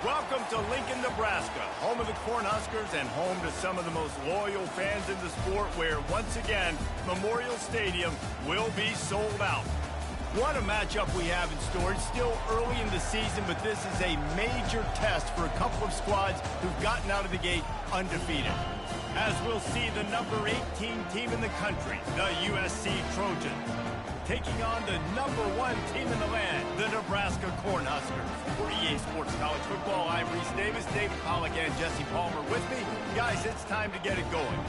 Welcome to Lincoln, Nebraska, home of the Cornhuskers and home to some of the most loyal fans in the sport, where, once again, Memorial Stadium will be sold out. What a matchup we have in store. It's still early in the season, but this is a major test for a couple of squads who've gotten out of the gate undefeated. As we'll see the number 18 team in the country, the USC Trojans, taking on the number 1 team in the land, the Nebraska Cornhuskers. For EA Sports College Football, I'm Reese Davis, David Pollack, and Jesse Palmer with me. Guys, it's time to get it going.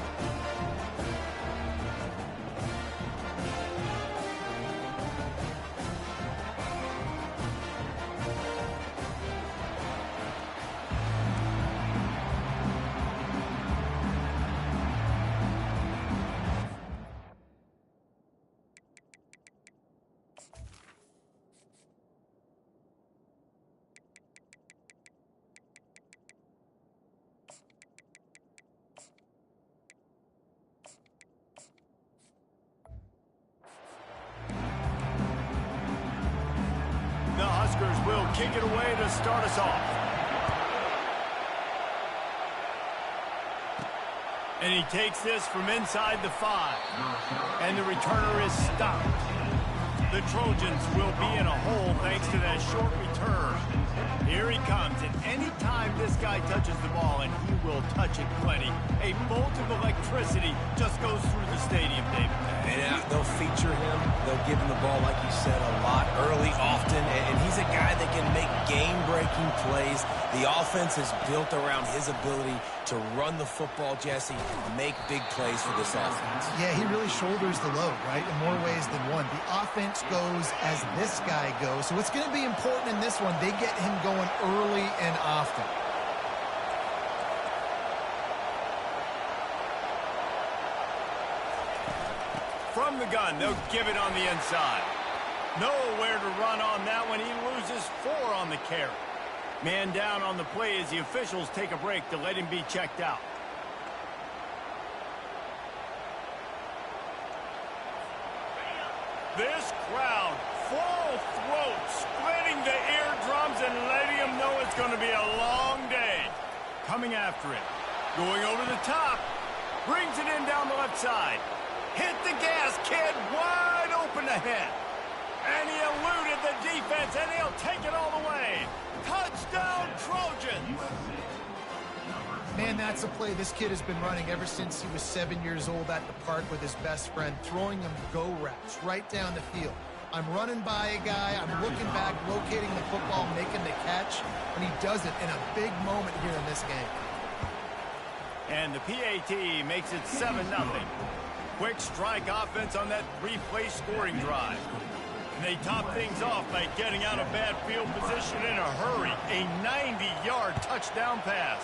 The Huskers will kick it away to start us off. And he takes this from inside the 5. And the returner is stopped. The Trojans will be in a hole thanks to that short return. Here he comes, and any time this guy touches the ball, and he will touch it plenty, a bolt of electricity just goes through the stadium, David. And they'll feature him. They'll give him the ball, like you said, a lot, early, often. And he's a guy that can make game-breaking plays. The offense is built around his ability to run the football, Jesse, make big plays for this offense. Yeah, he really shoulders the load, right, in more ways than one. The offense goes as this guy goes. So it's going to be important in this one. They get him going early and often. From the gun, they'll give it on the inside. Nowhere to run on that one. He loses 4 on the carry. Man down on the play as the officials take a break to let him be checked out. This crowd, full throat, splitting the eardrums and letting them know it's going to be a long day. Coming after it. Going over the top. Brings it in down the left side. Hit the gas, kid. Wide open ahead. And he eluded the defense, and he'll take it all the way. Touchdown, Trojans. Man, that's a play this kid has been running ever since he was 7 years old at the park with his best friend, throwing him go routes right down the field. I'm running by a guy, I'm looking back, locating the football, making the catch, and he does it in a big moment here in this game. And the PAT makes it 7-0. Quick strike offense on that 3-play scoring drive. And they top things off by getting out of bad field position in a hurry. A 90-yard touchdown pass.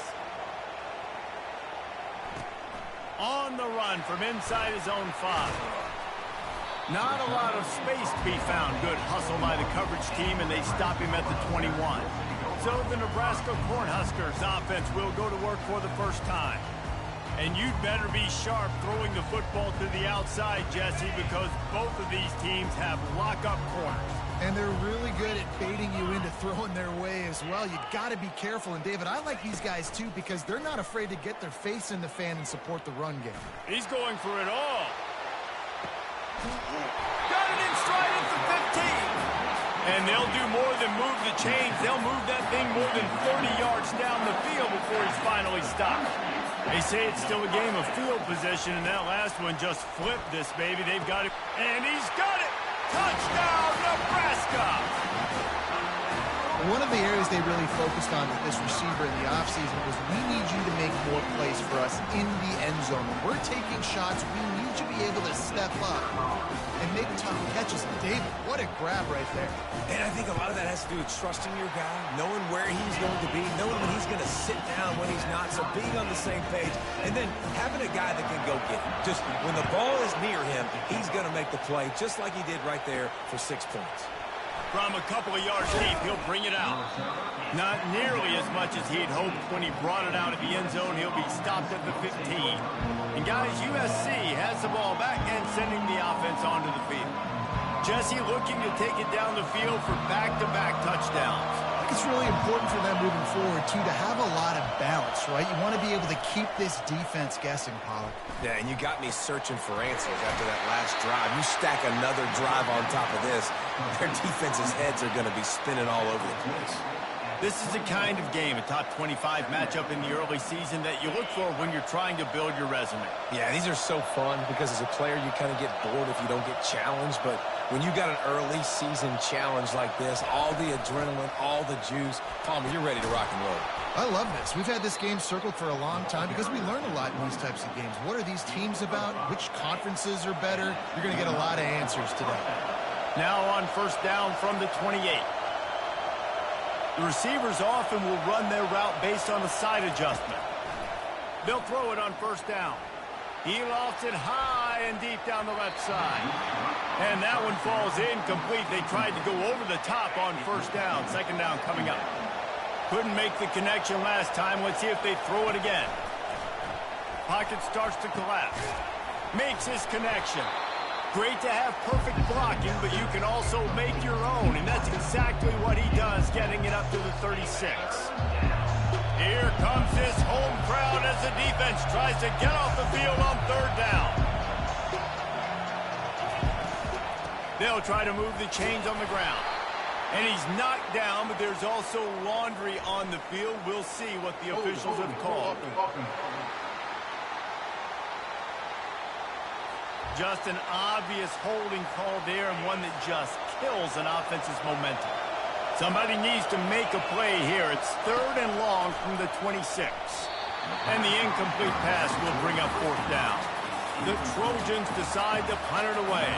On the run from inside his own 5. Not a lot of space to be found. Good hustle by the coverage team, and they stop him at the 21. So the Nebraska Cornhuskers offense will go to work for the first time. And you'd better be sharp throwing the football to the outside, Jesse, because both of these teams have lock-up corners. And they're really good at baiting you into throwing their way as well. You got to be careful. And, David, I like these guys, too, because they're not afraid to get their face in the fan and support the run game. He's going for it all. Got it in stride at the 15. And they'll do more than move the chains. They'll move that thing more than 30 yards down the field before he's finally stopped. They say it's still a game of field position, and that last one just flipped this baby. They've got it, and he's got it! Touchdown, Nebraska! One of the areas they really focused on with this receiver in the offseason was, we need you to make more plays for us in the end zone. When we're taking shots, we need you to be able to step up and make tough catches. David, what a grab right there. And I think a lot of that has to do with trusting your guy, knowing where he's going to be, knowing when he's going to sit down, when he's not, so being on the same page, and then having a guy that can go get him. Just when the ball is near him, he's going to make the play, just like he did right there for 6 points. From a couple of yards deep, he'll bring it out. Not nearly as much as he'd hoped when he brought it out of the end zone. He'll be stopped at the 15. And guys, USC has the ball back and sending the offense onto the field. Jesse looking to take it down the field for back-to-back touchdowns. think it's really important for them moving forward, too, to have a lot of balance, right? You want to be able to keep this defense guessing, Pollock. Yeah, and you got me searching for answers after that last drive. You stack another drive on top of this, their defense's heads are going to be spinning all over the place. This is the kind of game, a top 25 matchup in the early season, that you look for when you're trying to build your resume. Yeah, these are so fun because as a player, you kind of get bored if you don't get challenged. But when you got an early season challenge like this, all the adrenaline, all the juice, Palmer, you're ready to rock and roll. I love this. We've had this game circled for a long time because we learn a lot in these types of games. What are these teams about? Which conferences are better? You're going to get a lot of answers today. Now on first down from the 28. The receivers often will run their route based on a side adjustment. They'll throw it on first down. He lofts it high and deep down the left side. And that one falls incomplete. They tried to go over the top on first down. Second down coming up. Couldn't make the connection last time. Let's see if they throw it again. Pocket starts to collapse. Makes his connection. Great to have perfect blocking, but you can also make your own, and that's exactly what he does, getting it up to the 36. Here comes this home crowd as the defense tries to get off the field on third down. They'll try to move the chains on the ground. And he's knocked down, but there's also laundry on the field. We'll see what the officials have called. Just an obvious holding call there, and one that just kills an offense's momentum. Somebody needs to make a play here. It's third and long from the 26. And the incomplete pass will bring up fourth down. The Trojans decide to punt it away.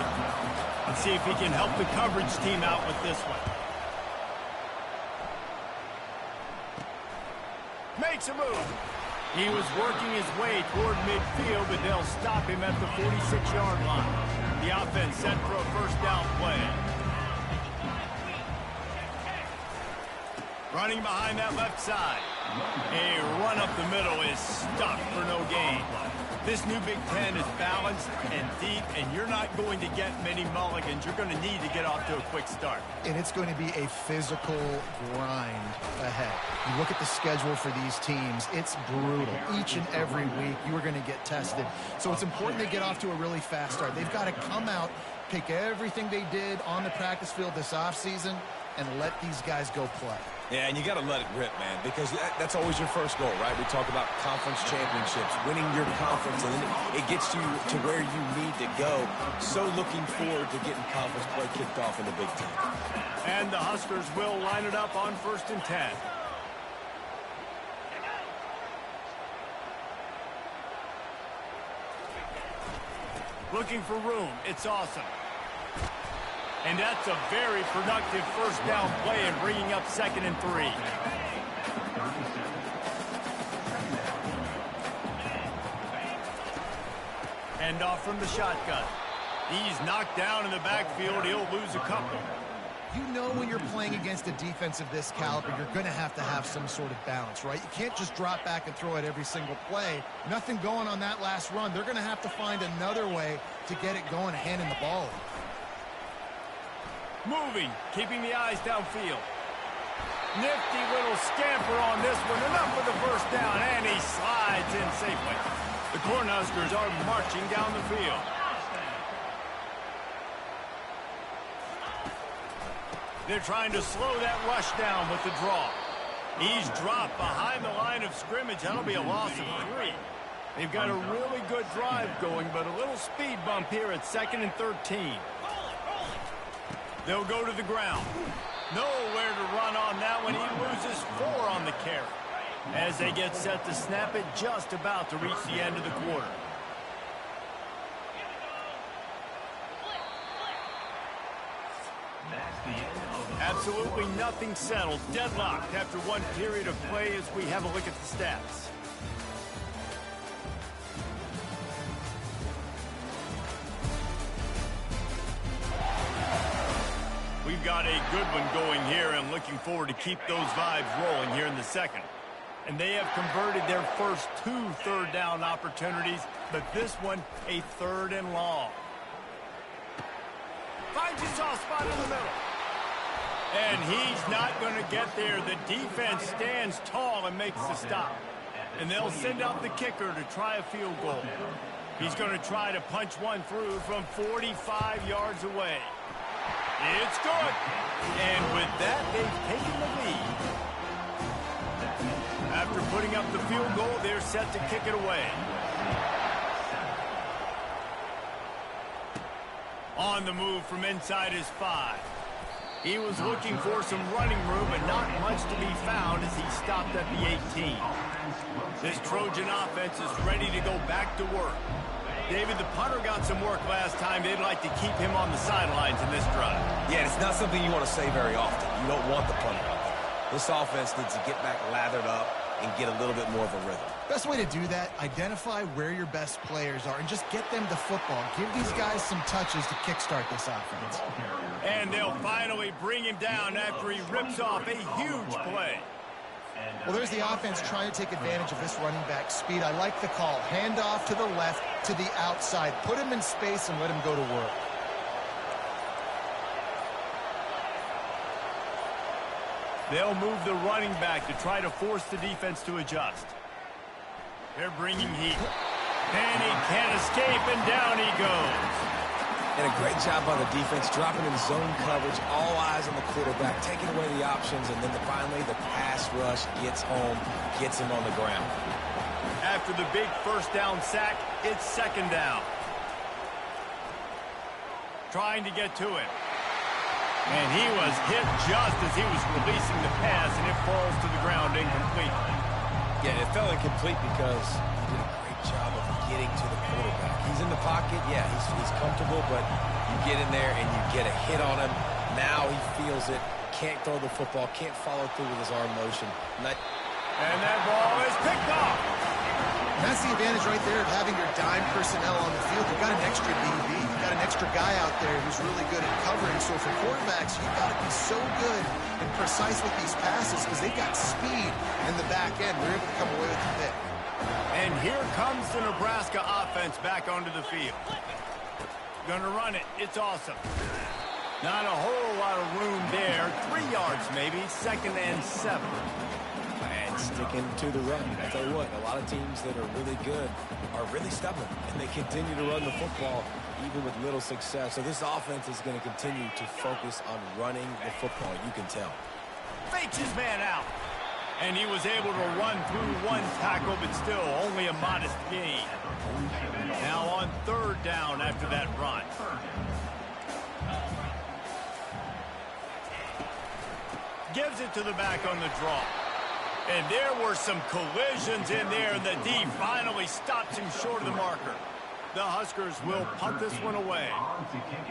Let's see if he can help the coverage team out with this one. Makes a move. He was working his way toward midfield, but they'll stop him at the 46-yard line. The offense set for a first down play. Running behind that left side. A run up the middle is stuck for no gain. This new Big Ten is balanced and deep, and you're not going to get many mulligans. You're going to need to get off to a quick start. And it's going to be a physical grind ahead. You look at the schedule for these teams, it's brutal. Each and every week, you are going to get tested. So it's important they get off to a really fast start. They've got to come out, take everything they did on the practice field this offseason, and let these guys go play. Yeah, and you got to let it rip, man, because that's always your first goal, right? We talk about conference championships, winning your conference, and then it gets you to where you need to go. So looking forward to getting conference play kicked off in the Big Ten. And the Huskers will line it up on 1st and 10. Looking for room. It's awesome. And that's a very productive first down play and bringing up 2nd and 3. And off from the shotgun. He's knocked down in the backfield. He'll lose a couple. You know when you're playing against a defense of this caliber, you're going to have some sort of balance, right? You can't just drop back and throw it every single play. Nothing going on that last run. They're going to have to find another way to get it going, handing the ball. Moving, keeping the eyes downfield. Nifty little scamper on this one. Enough for the first down, and he slides in safely. The Cornhuskers are marching down the field. They're trying to slow that rush down with the draw. He's dropped behind the line of scrimmage. That'll be a loss of 3. They've got a really good drive going, but a little speed bump here at 2nd and 13. They'll go to the ground. Nowhere to run on that one. He loses 4 on the carry. As they get set to snap it, just about to reach the end of the quarter. Absolutely nothing settled. Deadlocked after one period of play as we have a look at the stats. We've got a good one going here and looking forward to keep those vibes rolling here in the second. And they have converted their first 2 third down opportunities, but this one a 3rd and long. Finds his soft spot in the middle. And he's not going to get there. The defense stands tall and makes the stop. And they'll send out the kicker to try a field goal. He's going to try to punch one through from 45 yards away. It's good. And with that, they've taken the lead. After putting up the field goal, they're set to kick it away. On the move from inside his 5. He was looking for some running room, but not much to be found as he stopped at the 18. This Trojan offense is ready to go back to work. David, the punter got some work last time. They'd like to keep him on the sidelines in this drive. Yeah, it's not something you want to say very often. You don't want the punter out there. This offense needs to get back lathered up and get a little bit more of a rhythm. Best way to do that, identify where your best players are and just get them the football. Give these guys some touches to kickstart this offense. And they'll finally bring him down after he rips off a huge play. Well, there's the offense trying to take advantage of this running back speed. I like the call. Hand off to the left, to the outside. Put him in space and let him go to work. They'll move the running back to try to force the defense to adjust. They're bringing heat. And he can't escape, and down he goes. And a great job by the defense, dropping in zone coverage, all eyes on the quarterback, taking away the options, and then finally the pass rush gets home, gets him on the ground. After the big first down sack, it's second down. Trying to get to it. And he was hit just as he was releasing the pass, and it falls to the ground incomplete. Yeah, it fell incomplete because he did a great job of getting to the quarterback. He's in the pocket, yeah, he's comfortable, but you get in there and you get a hit on him. Now he feels it, can't throw the football, can't follow through with his arm motion. And that ball is picked off. And that's the advantage right there of having your dime personnel on the field. You've got an extra DB. You've got an extra guy out there who's really good at covering. So for quarterbacks, you've got to be so good and precise with these passes because they've got speed in the back end. They're able to come away with the pick. And here comes the Nebraska offense back onto the field. Gonna run it. It's awesome. Not a whole lot of room there. 3 yards maybe. 2nd and 7. And sticking to the run. I tell you what, a lot of teams that are really good are really stubborn, and they continue to run the football even with little success. So this offense is going to continue to focus on running the football. You can tell. Fakes his man out. And he was able to run through one tackle, but still only a modest gain. Now on 3rd down after that run. Gives it to the back on the draw. And there were some collisions in there, and the D finally stops him short of the marker. The Huskers will punt this one away.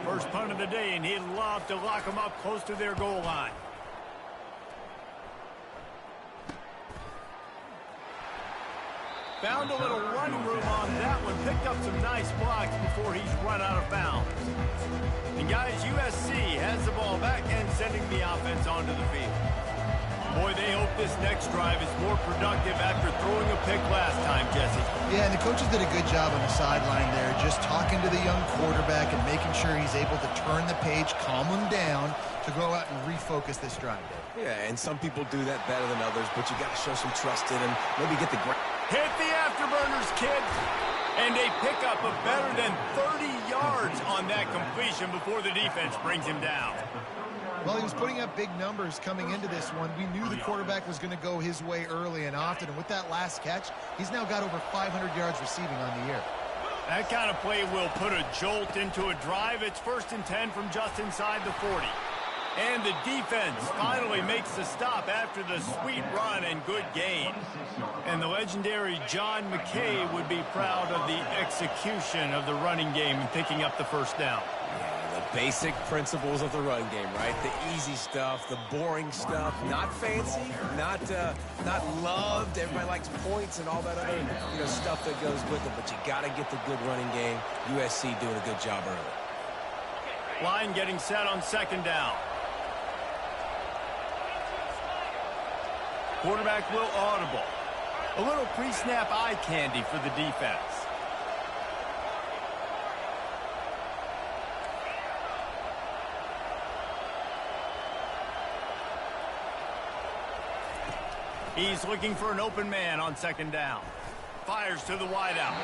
First punt of the day, and he'd love to lock them up close to their goal line. Found a little running room on that one. Picked up some nice blocks before he's run out of bounds. And guys, USC has the ball back and sending the offense onto the field. Boy, they hope this next drive is more productive after throwing a pick last time, Jesse. Yeah, and the coaches did a good job on the sideline there, just talking to the young quarterback and making sure he's able to turn the page, calm him down to go out and refocus this drive. Yeah, and some people do that better than others, but you got to show some trust in him. Maybe get the ground. Hit the afterburners, kid. And they pick up a better than 30 yards on that completion before the defense brings him down. Well, he was putting up big numbers coming into this one. We knew the quarterback was going to go his way early and often. And with that last catch, he's now got over 500 yards receiving on the year. That kind of play will put a jolt into a drive. It's 1st and 10 from just inside the 40. And the defense finally makes the stop after the sweet run and good gain. And the legendary John McKay would be proud of the execution of the running game and picking up the first down. Yeah, the basic principles of the run game, right? The easy stuff, the boring stuff, not fancy, not loved. Everybody likes points and all that other stuff that goes with it. But you got to get the good running game. USC doing a good job early. Line getting set on 2nd down. Quarterback will audible. A little pre-snap eye candy for the defense. He's looking for an open man on second down. Fires to the wideout.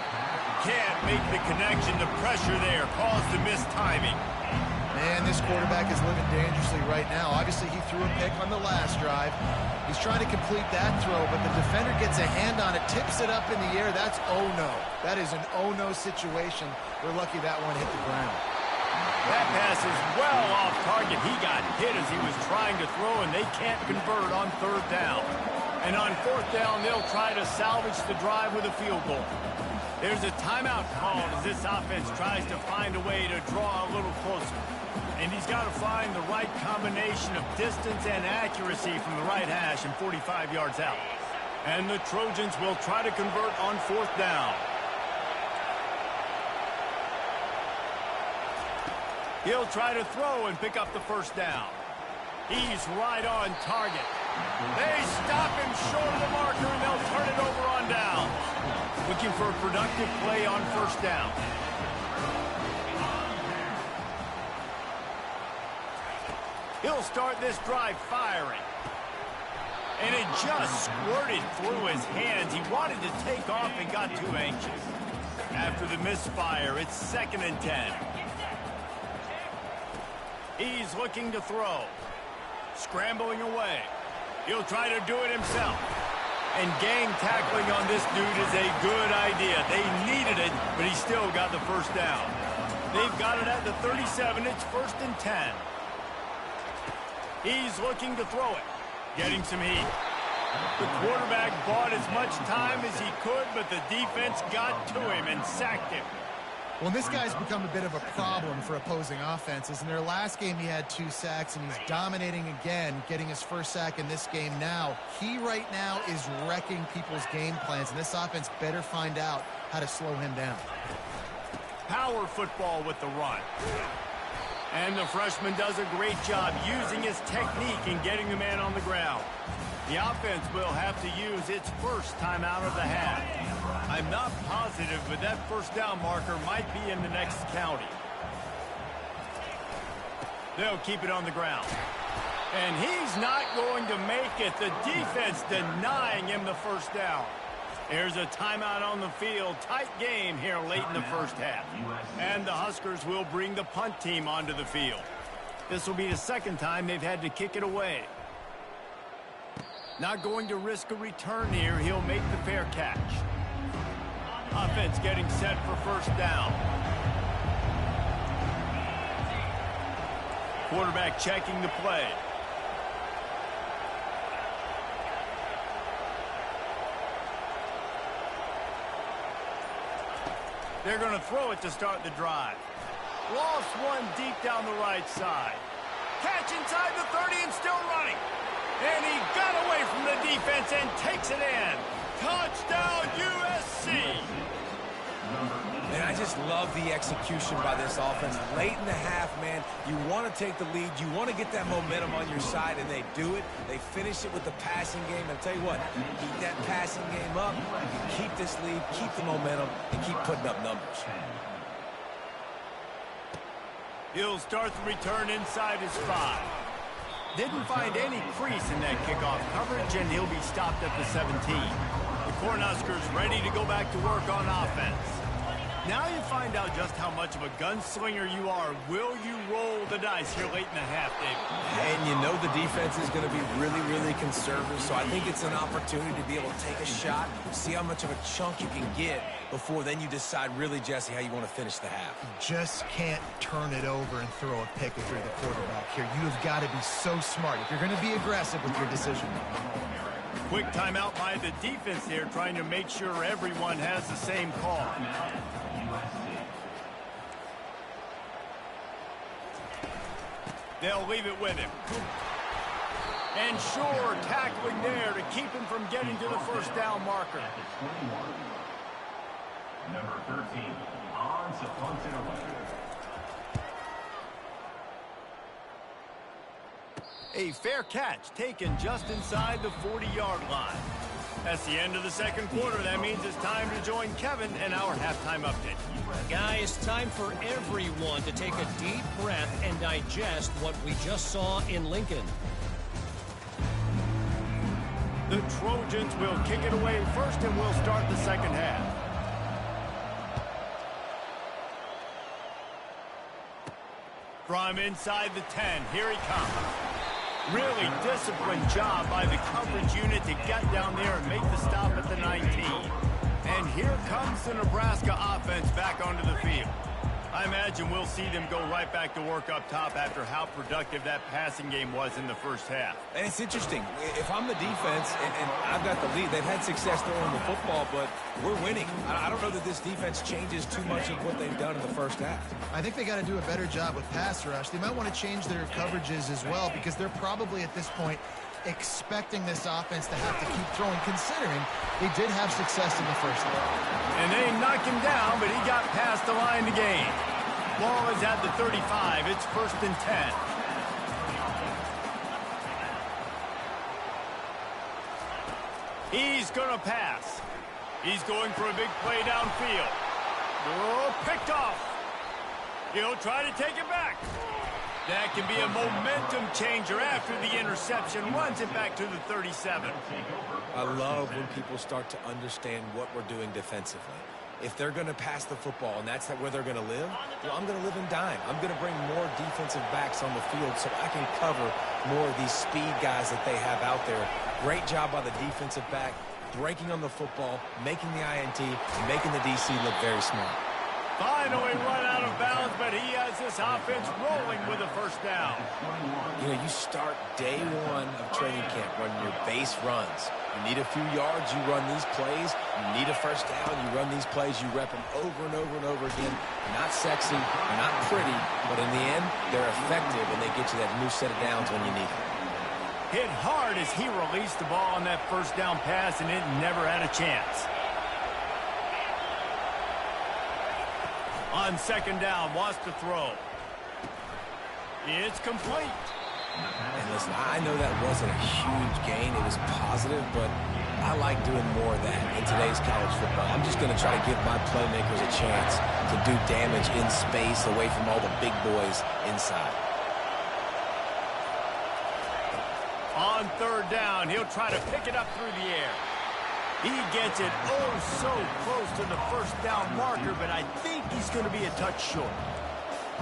Can't make the connection. The pressure there caused the missed timing. Man, this quarterback is living dangerously right now. Obviously, he threw a pick on the last drive. He's trying to complete that throw, but the defender gets a hand on it, tips it up in the air. That's oh-no. That is an oh-no situation. We're lucky that one hit the ground. That pass is well off target. He got hit as he was trying to throw, and they can't convert on third down. And on fourth down, they'll try to salvage the drive with a field goal. There's a timeout called as this offense tries to find a way to draw a little closer. And he's got to find the right combination of distance and accuracy from the right hash and 45 yards out. And the Trojans will try to convert on fourth down. He'll try to throw and pick up the first down. He's right on target. They stop him short of the marker, and they'll turn it over on down. Looking for a productive play on first down. He'll start this drive firing. And it just squirted through his hands. He wanted to take off and got too anxious. After the misfire, it's 2nd and 10. He's looking to throw. Scrambling away. He'll try to do it himself. And gang tackling on this dude is a good idea. They needed it, but he still got the first down. They've got it at the 37. It's 1st and 10. He's looking to throw it. Getting some heat. The quarterback bought as much time as he could, but the defense got to him and sacked him. Well, this guy's become a bit of a problem for opposing offenses. In their last game, he had 2 sacks, and he's dominating again, getting his first sack in this game now. He right now is wrecking people's game plans, and this offense better find out how to slow him down. Power football with the run. And the freshman does a great job using his technique and getting the man on the ground. The offense will have to use its first timeout of the half. I'm not positive, but that first down marker might be in the next county. They'll keep it on the ground. And he's not going to make it. The defense denying him the first down. There's a timeout on the field. Tight game here late in the first half. And the Huskers will bring the punt team onto the field. This will be the 2nd time they've had to kick it away. Not going to risk a return here. He'll make the fair catch. Offense getting set for first down. Quarterback checking the play. They're going to throw it to start the drive. Lost one deep down the right side. Catch inside the 30 and still running. And he got away from the defense and takes it in. Touchdown, USC. And I just love the execution by this offense. Late in the half, man, you want to take the lead. You want to get that momentum on your side, and they do it. They finish it with the passing game. And I'll tell you what, keep that passing game up. You keep this lead, keep the momentum, and keep putting up numbers. He'll start the return inside his 5. Didn't find any crease in that kickoff coverage, and he'll be stopped at the 17. The Cornhuskers ready to go back to work on offense. Now you find out just how much of a gunslinger you are. Will you roll the dice here late in the half, David? And you know the defense is going to be really, really conservative, so I think it's an opportunity to be able to take a shot, see how much of a chunk you can get before then you decide really, Jesse, how you want to finish the half. You just can't turn it over and throw a pick if you're the quarterback here. You have got to be so smart if you're going to be aggressive with your decision. Quick timeout by the defense here, trying to make sure everyone has the same call. They'll leave it with him. And sure, tackling there to keep him from getting to the first down marker. Number 13, on to punt it away. A fair catch taken just inside the 40-yard line. That's the end of the second quarter. That means it's time to join Kevin and our halftime update. Guys, time for everyone to take a deep breath and digest what we just saw in Lincoln. The Trojans will kick it away first, and we'll start the second half. From inside the 10, here he comes. Really disciplined job by the coverage unit to get down there and make the stop at the 19. And here comes the Nebraska offense back onto the field. I imagine we'll see them go right back to work up top after how productive that passing game was in the first half. And it's interesting. If I'm the defense and I've got the lead, they've had success throwing the football, but we're winning. I don't know that this defense changes too much of what they've done in the first half. I think they got to do a better job with pass rush. They might want to change their coverages as well, because they're probably at this point expecting this offense to have to keep throwing, considering they did have success in the first half. And they knocked him down, but he got past the line to gain. Ball is at the 35. It's 1st and 10. He's going to pass. He's going for a big play downfield. Oh, picked off. He'll try to take it back. That can be a momentum changer after the interception. Runs it back to the 37. I love when people start to understand what we're doing defensively. If they're going to pass the football and that's where they're going to live, well, I'm going to live in dime. I'm going to bring more defensive backs on the field so I can cover more of these speed guys that they have out there. Great job by the defensive back, breaking on the football, making the INT, and making the DC look very smart. Finally run out of bounds, but he has this offense rolling with a first down. You know, you start day one of training camp running your base runs. You need a few yards, you run these plays. You need a first down, you run these plays. You rep them over and over and over again. They're not sexy, they're not pretty, but in the end, they're effective, and they get you that new set of downs when you need them. Hit hard as he released the ball on that first down pass, and it never had a chance. On second down, wants to throw. It's complete. And listen, I know that wasn't a huge gain. It was positive, but I like doing more of that in today's college football. I'm just going to try to give my playmakers a chance to do damage in space away from all the big boys inside. On third down, he'll try to pick it up through the air. He gets it oh so close to the first down marker, but I think he's going to be a touch short.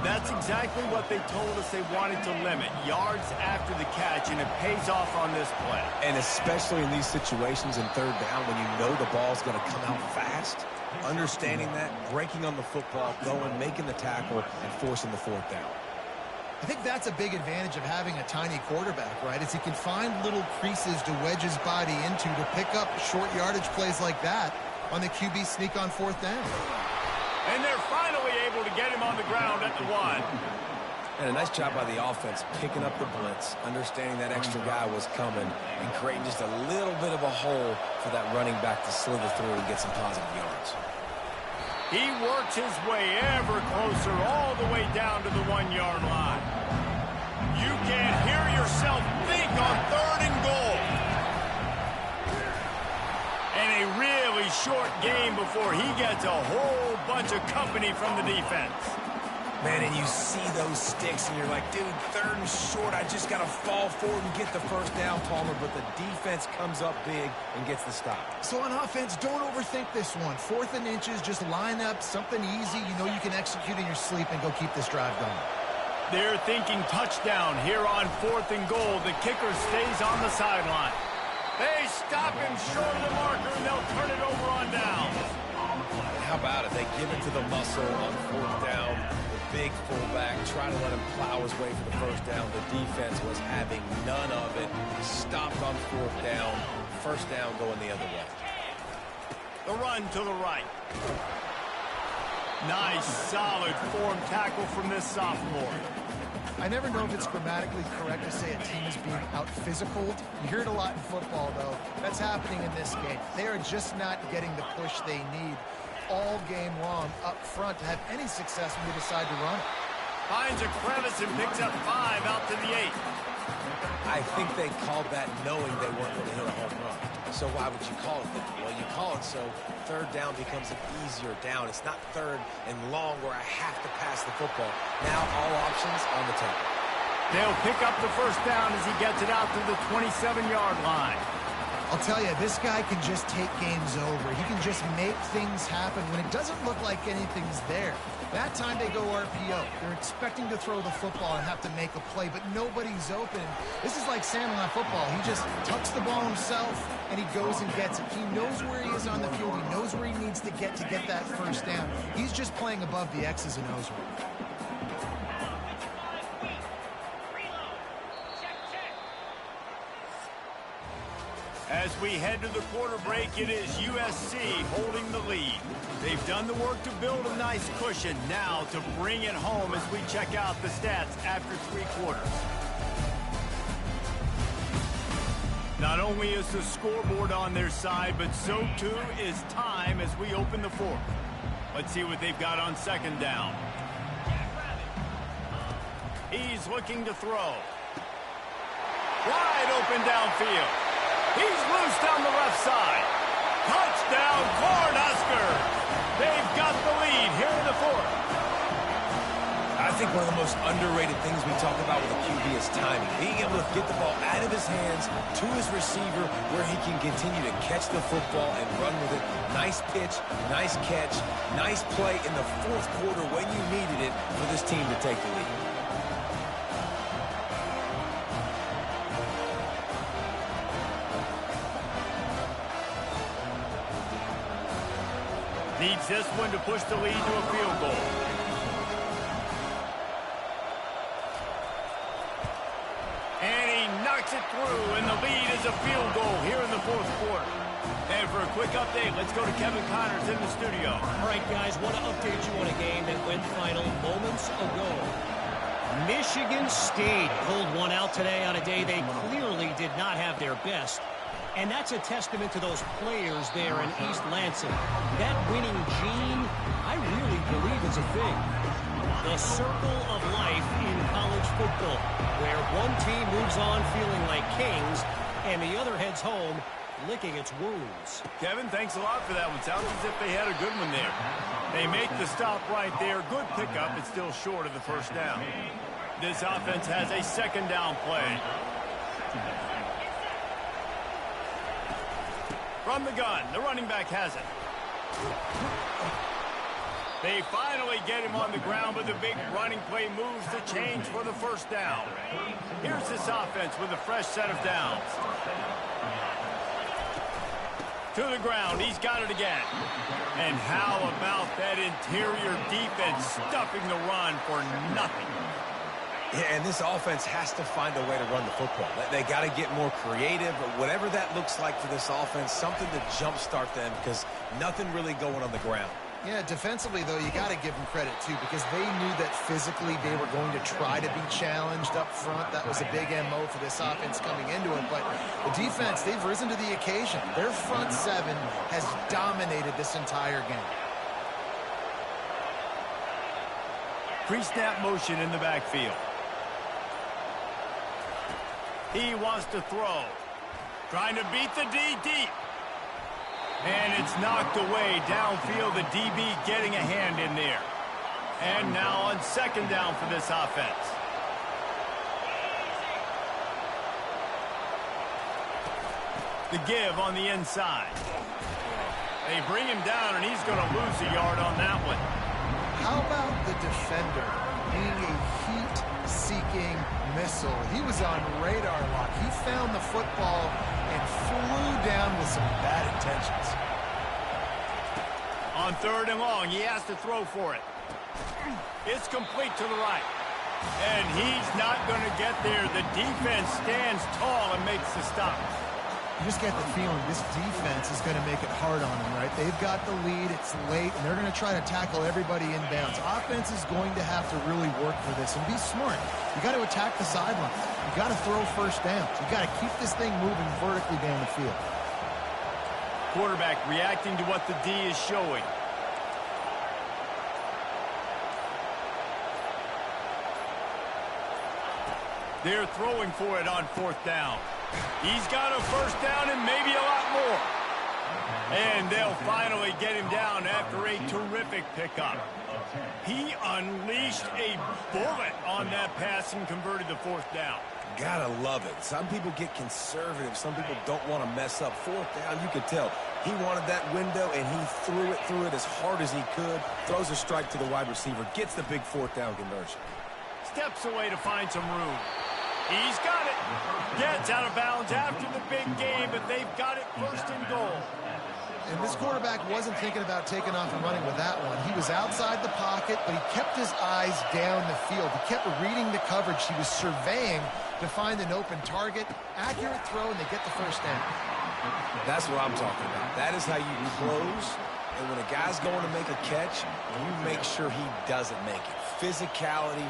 That's exactly what they told us they wanted to limit, yards after the catch, and it pays off on this play. And especially in these situations in third down when you know the ball's going to come out fast, understanding that, breaking on the football, going, making the tackle, and forcing the fourth down. I think that's a big advantage of having a tiny quarterback, right? Is he can find little creases to wedge his body into to pick up short yardage plays like that on the QB sneak on fourth down. And they're finally able to get him on the ground at the 1. And a nice job by the offense picking up the blitz, understanding that extra guy was coming, and creating just a little bit of a hole for that running back to slither through and get some positive yards. He works his way ever closer all the way down to the 1-yard line. You can hear yourself think on 3rd and goal. And a really short game before he gets a whole bunch of company from the defense. Man, and you see those sticks, and you're like, dude, 3rd and short, I just got to fall forward and get the first down, Palmer, but the defense comes up big and gets the stop. So on offense, don't overthink this one. 4th and inches, just line up something easy you know you can execute in your sleep and go keep this drive going. They're thinking touchdown here on 4th and goal. The kicker stays on the sideline. They stop him short of the marker, and they'll turn it over on down. How about it? They give it to the muscle on 4th down. Big fullback, trying to let him plow his way for the first down. The defense was having none of it. Stopped on 4th down. First down going the other way. The run to the right. Nice, solid form tackle from this sophomore. I never know if it's grammatically correct to say a team is being out-physicaled. You hear it a lot in football, though. That's happening in this game. They are just not getting the push they need all game long up front to have any success when they decide to run it. Finds a crevice and picks up 5 out to the 8. I think they called that knowing they weren't going to hit a home run. So why would you call it that? Well, you call it so 3rd down becomes an easier down. It's not 3rd and long where I have to pass the football. Now all options on the table. They'll pick up the first down as he gets it out to the 27-yard line. I'll tell you, this guy can just take games over. He can just make things happen when it doesn't look like anything's there. That time they go RPO. They're expecting to throw the football and have to make a play, but nobody's open. This is like Sandlot football. He just tucks the ball himself, and he goes and gets it. He knows where he is on the field. He knows where he needs to get that first down. He's just playing above the X's and O's. As we head to the quarter break, it is USC holding the lead. They've done the work to build a nice cushion. Now to bring it home as we check out the stats after 3 quarters. Not only is the scoreboard on their side, but so too is time as we open the 4th. Let's see what they've got on 2nd down. He's looking to throw. Wide open downfield. He's loose down the left side. Touchdown, Cornhuskers. They've got the lead here in the 4th. I think one of the most underrated things we talk about with a QB is timing. Being able to get the ball out of his hands to his receiver where he can continue to catch the football and run with it. Nice pitch, nice catch, nice play in the 4th quarter when you needed it for this team to take the lead. Needs this one to push the lead to a field goal. And he knocks it through, and the lead is a field goal here in the 4th quarter. And for a quick update, let's go to Kevin Connors in the studio. All right, guys, want to update you on a game that went final moments ago. Michigan State pulled one out today on a day they clearly did not have their best. And that's a testament to those players there in East Lansing. That winning gene, I really believe it's a thing. The circle of life in college football, where one team moves on feeling like kings, and the other heads home licking its wounds. Kevin, thanks a lot for that one. Sounds as if they had a good one there. They make the stop right there. Good pickup. It's still short of the 1st down. This offense has a 2nd down play. From the gun, the running back has it. They finally get him on the ground, but the big running play moves the change for the 1st down. Here's this offense with a fresh set of downs. To the ground, he's got it again. And how about that interior defense stuffing the run for nothing? Yeah, and this offense has to find a way to run the football. They got to get more creative, whatever that looks like for this offense, something to jumpstart them because nothing really going on the ground. Yeah, defensively, though, you got to give them credit, too, because they knew that physically they were going to try to be challenged up front. That was a big MO for this offense coming into it. But the defense, they've risen to the occasion. Their front 7 has dominated this entire game. Pre-snap motion in the backfield. He wants to throw. Trying to beat the D deep. And it's knocked away downfield. The DB getting a hand in there. And now on 2nd down for this offense. The give on the inside. They bring him down, and he's going to lose a yard on that one. How about the defender being a heat-seeking missile? He was on radar lock. He found the football and flew down with some bad intentions. On 3rd and long, he has to throw for it. It's complete to the right. And he's not going to get there. The defense stands tall and makes the stop. You just get the feeling this defense is going to make it hard on them, right? They've got the lead, it's late, and they're going to try to tackle everybody inbounds. Offense is going to have to really work for this and be smart. You got to attack the sideline. You got to throw 1st downs. You got to keep this thing moving vertically down the field. Quarterback reacting to what the D is showing. They're throwing for it on 4th down. He's got a 1st down and maybe a lot more. And they'll finally get him down after a terrific pickup. He unleashed a bullet on that pass and converted the fourth down. Gotta love it. Some people get conservative. Some people don't want to mess up. Fourth down, you could tell. He wanted that window, and he threw it as hard as he could. Throws a strike to the wide receiver. Gets the big fourth down conversion. Steps away to find some room. He's got it. Gets out of bounds after the big game, but they've got it first and goal. And this quarterback wasn't thinking about taking off and running with that one. He was outside the pocket, but he kept his eyes down the field. He kept reading the coverage. He was surveying to find an open target. Accurate throw, and they get the first down. That's what I'm talking about. That is how you close. And when a guy's going to make a catch, you make sure he doesn't make it. Physicality,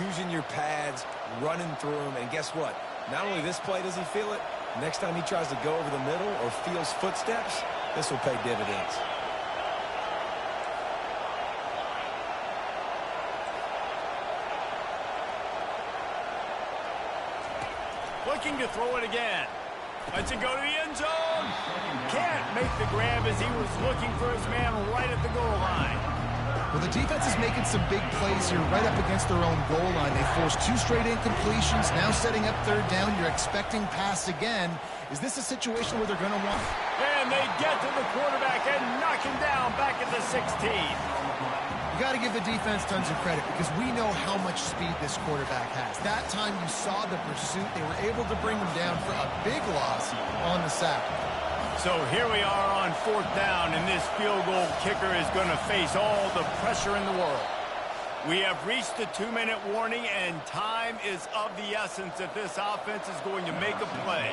using your pads, running through him. And guess what? Not only this play does he feel it, next time he tries to go over the middle or feels footsteps, this will pay dividends. Looking to throw it again. Lets it go to the end zone. Can't make the grab as he was looking for his man right at the goal line. Well, the defense is making some big plays here right up against their own goal line. They forced 2 straight incompletions, now setting up third down. You're expecting pass again. Is this a situation where they're going to want? And they get to the quarterback and knock him down back at the 16. You got to give the defense tons of credit because we know how much speed this quarterback has. That time you saw the pursuit. They were able to bring him down for a big loss on the sack. So here we are on fourth down, and this field goal kicker is going to face all the pressure in the world. We have reached the 2-minute warning, and time is of the essence that this offense is going to make a play.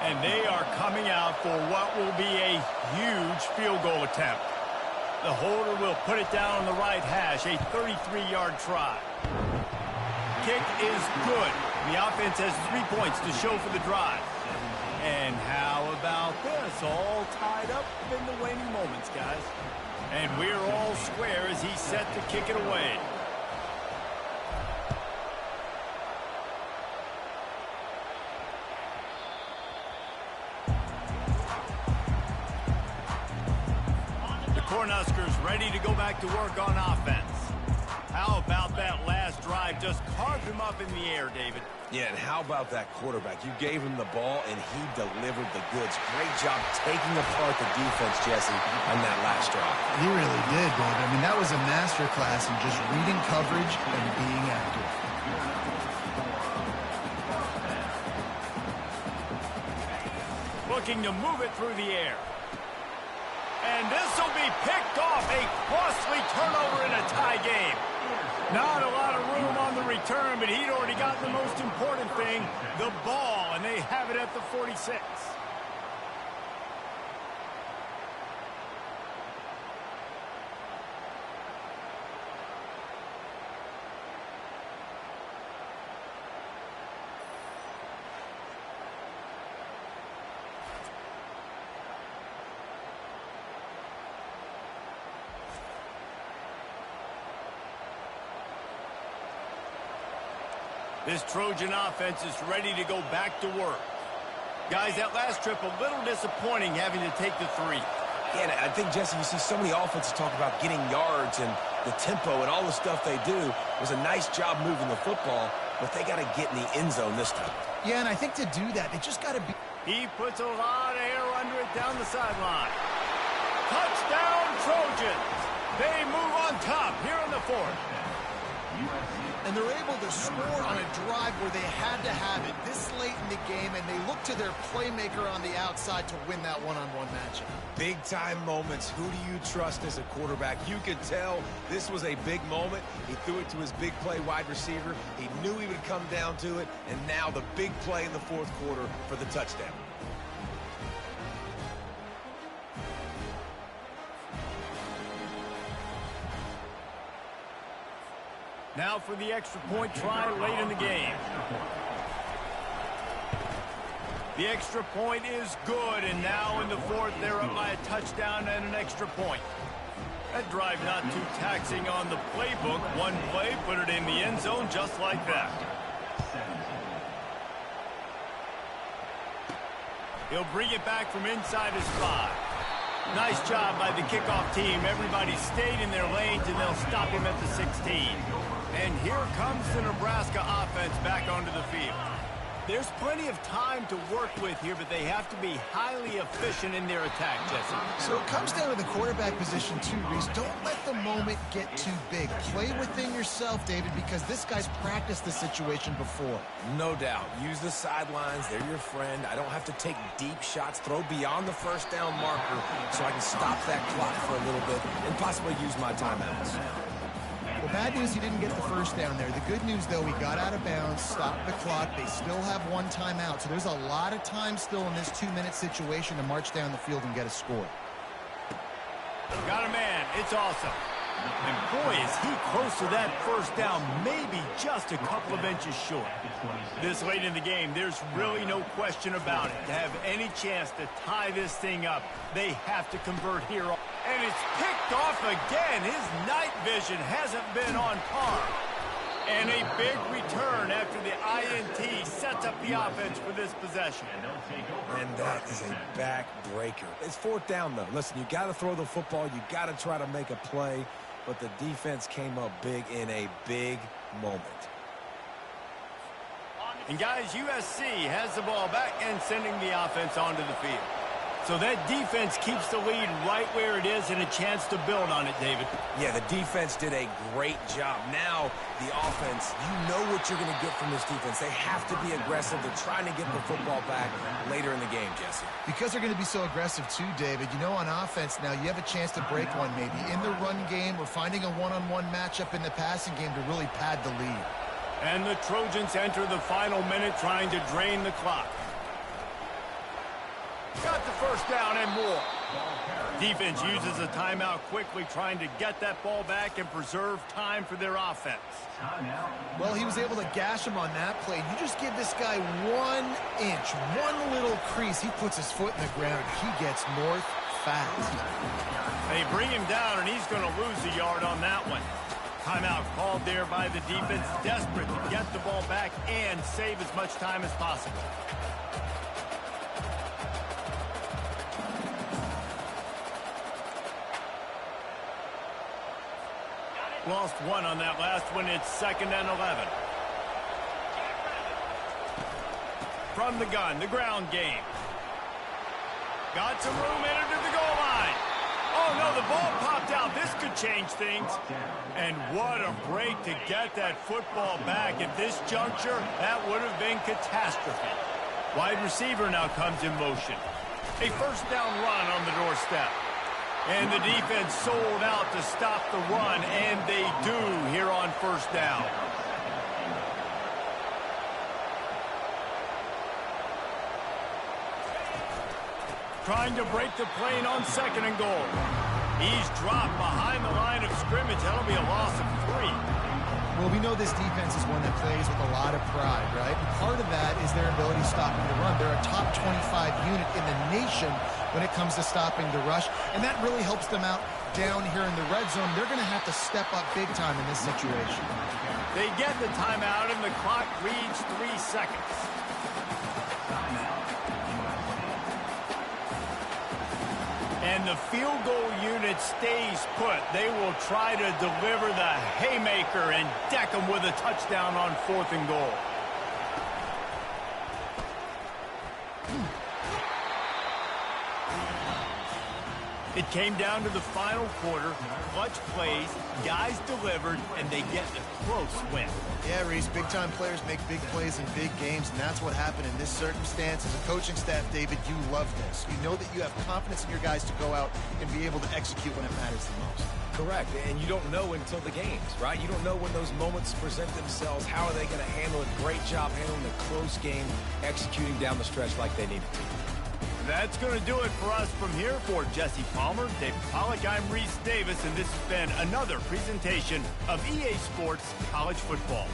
And they are coming out for what will be a huge field goal attempt. The holder will put it down on the right hash, a 33-yard try. Kick is good. The offense has 3 points to show for the drive. And how about this? All tied up in the waning moments, guys. And we're all square as he's set to kick it away. The Cornhuskers ready to go back to work on offense. How about that last drive? Just carved him up in the air, David. Yeah, and how about that quarterback? You gave him the ball, and he delivered the goods. Great job taking apart the defense, Jesse, on that last drive. He really did, Dave. I mean, that was a masterclass in just reading coverage and being accurate. Looking to move it through the air. And this will be picked off. A costly turnover in a tie game. Not a lot of room on the return, but he'd already gotten the most important thing, the ball, and they have it at the 46. This Trojan offense is ready to go back to work. Guys, that last trip a little disappointing having to take the 3. Yeah, and I think, Jesse, you see so many offenses talk about getting yards and the tempo and all the stuff they do. It was a nice job moving the football, but they got to get in the end zone this time. Yeah, and I think to do that, they just got to be... He puts a lot of air under it down the sideline. Touchdown, Trojans. They move on top here in the 4th. And they're able to score on a drive where they had to have it this late in the game, and they look to their playmaker on the outside to win that one-on-one matchup. Big-time moments. Who do you trust as a quarterback? You could tell this was a big moment. He threw it to his big play wide receiver. He knew he would come down to it, and now the big play in the 4th quarter for the touchdown. Now for the extra point try late in the game. The extra point is good, and now in the 4th, they're up by a touchdown and an extra point. That drive not too taxing on the playbook. One play, put it in the end zone just like that. He'll bring it back from inside his 5. Nice job by the kickoff team. Everybody stayed in their lanes, and they'll stop him at the 16. And here comes the Nebraska offense back onto the field. There's plenty of time to work with here, but they have to be highly efficient in their attack, Jesse. So it comes down to the quarterback position too, Reese. Don't let the moment get too big. Play within yourself, David, because this guy's practiced the situation before. No doubt. Use the sidelines. They're your friend. I don't have to take deep shots, throw beyond the first down marker so I can stop that clock for a little bit and possibly use my timeouts. Well, bad news, he didn't get the first down there. The good news, though, he got out of bounds, stopped the clock. They still have one timeout, so there's a lot of time still in this 2-minute situation to march down the field and get a score. Got a man. It's awesome. And boy, is he close to that first down, maybe just a couple of inches short. This late in the game, there's really no question about it. To have any chance to tie this thing up, they have to convert here. And it's picked off again. His night vision hasn't been on par. And a big return after the INT sets up the offense for this possession. And that is a backbreaker. It's fourth down, though. Listen, you got to throw the football. You got to try to make a play. But the defense came up big in a big moment. And guys, USC has the ball back and sending the offense onto the field. So that defense keeps the lead right where it is and a chance to build on it, David. Yeah, the defense did a great job. Now, the offense, you know what you're going to get from this defense. They have to be aggressive. They're trying to get the football back later in the game, Jesse. Because they're going to be so aggressive too, David, you know, on offense now, you have a chance to break one maybe in the run game or finding a one-on-one matchup in the passing game to really pad the lead. And the Trojans enter the final minute trying to drain the clock. Got the first down and more. Defense uses a timeout quickly, trying to get that ball back and preserve time for their offense. Well, he was able to gash him on that play. You just give this guy 1 inch, one little crease. He puts his foot in the ground. He gets north fast. They bring him down, and he's going to lose a yard on that one. Timeout called there by the defense, desperate to get the ball back and save as much time as possible. Lost one on that last one. It's 2nd and 11. From the gun, the ground game. Got some room in it to the goal line. Oh, no, the ball popped out. This could change things. And what a break to get that football back. At this juncture, that would have been catastrophe. Wide receiver now comes in motion. A first down run on the doorstep. And the defense sold out to stop the run, and they do here on first down. Trying to break the plane on 2nd and goal. He's dropped behind the line of scrimmage. That'll be a loss of 3. Well, we know this defense is one that plays with a lot of pride, right? And part of that is their ability stopping the run. They're a top 25 unit in the nation when it comes to stopping the rush, and that really helps them out down here in the red zone. They're going to have to step up big time in this situation. They get the timeout, and the clock reads 3 seconds. And the field goal unit stays put. They will try to deliver the haymaker and deck them with a touchdown on 4th and goal. It came down to the final quarter. Clutch plays, guys delivered, and they get a close win. Yeah, Reese, big-time players make big plays in big games, and that's what happened in this circumstance. As a coaching staff, David, you love this. You know that you have confidence in your guys to go out and be able to execute when it matters the most. Correct, and you don't know until the games, right? You don't know when those moments present themselves. How are they going to handle it? Great job handling the close game, executing down the stretch like they needed to. That's going to do it for us from here. For Jesse Palmer, David Pollack, I'm Reese Davis, and this has been another presentation of EA Sports College Football.